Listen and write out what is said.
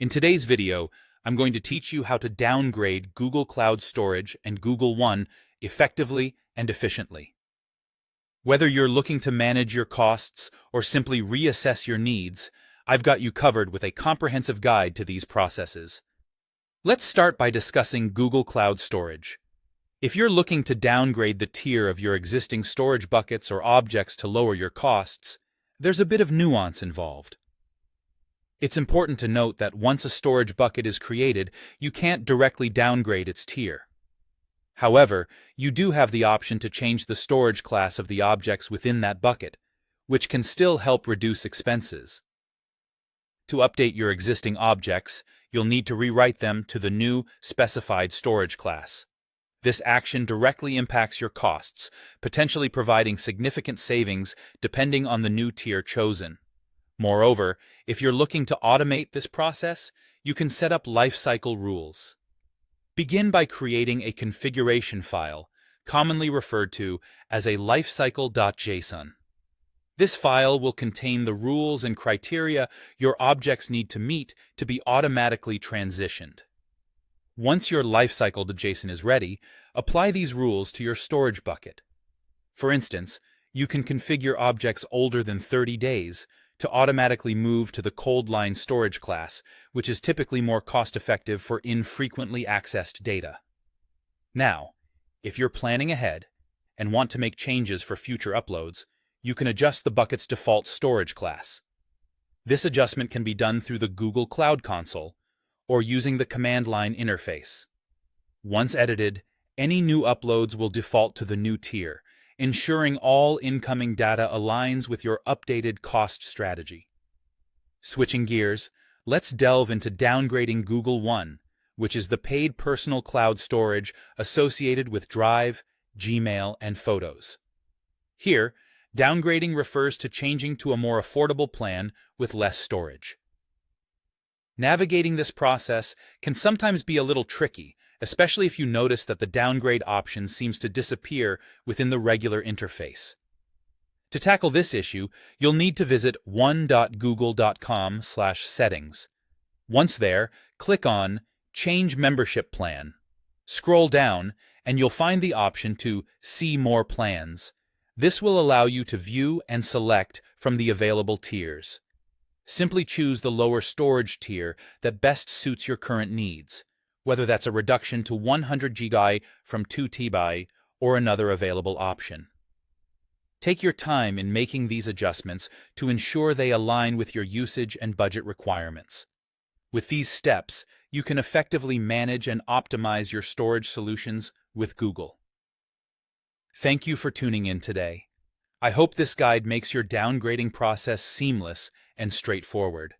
In today's video, I'm going to teach you how to downgrade Google Cloud Storage and Google One effectively and efficiently. Whether you're looking to manage your costs or simply reassess your needs, I've got you covered with a comprehensive guide to these processes. Let's start by discussing Google Cloud Storage. If you're looking to downgrade the tier of your existing storage buckets or objects to lower your costs, there's a bit of nuance involved. It's important to note that once a storage bucket is created, you can't directly downgrade its tier. However, you do have the option to change the storage class of the objects within that bucket, which can still help reduce expenses. To update your existing objects, you'll need to rewrite them to the new specified storage class. This action directly impacts your costs, potentially providing significant savings depending on the new tier chosen. Moreover, if you're looking to automate this process, you can set up lifecycle rules. Begin by creating a configuration file, commonly referred to as a lifecycle.json. This file will contain the rules and criteria your objects need to meet to be automatically transitioned. Once your lifecycle.json is ready, apply these rules to your storage bucket. For instance, you can configure objects older than 30 days to automatically move to the cold line storage class, which is typically more cost-effective for infrequently accessed data. Now, if you're planning ahead and want to make changes for future uploads, you can adjust the bucket's default storage class. This adjustment can be done through the Google Cloud Console or using the command line interface. Once edited, any new uploads will default to the new tier, ensuring all incoming data aligns with your updated cost strategy. Switching gears, let's delve into downgrading Google One, which is the paid personal cloud storage associated with Drive, Gmail, and Photos. Here, downgrading refers to changing to a more affordable plan with less storage. Navigating this process can sometimes be a little tricky, especially if you notice that the downgrade option seems to disappear within the regular interface. To tackle this issue, you'll need to visit one.google.com/settings. Once there, click on Change Membership Plan. Scroll down, and you'll find the option to See More Plans. This will allow you to view and select from the available tiers. Simply choose the lower storage tier that best suits your current needs, whether that's a reduction to 100 GB from 2 TB or another available option. Take your time in making these adjustments to ensure they align with your usage and budget requirements. With these steps, you can effectively manage and optimize your storage solutions with Google. Thank you for tuning in today. I hope this guide makes your downgrading process seamless and straightforward.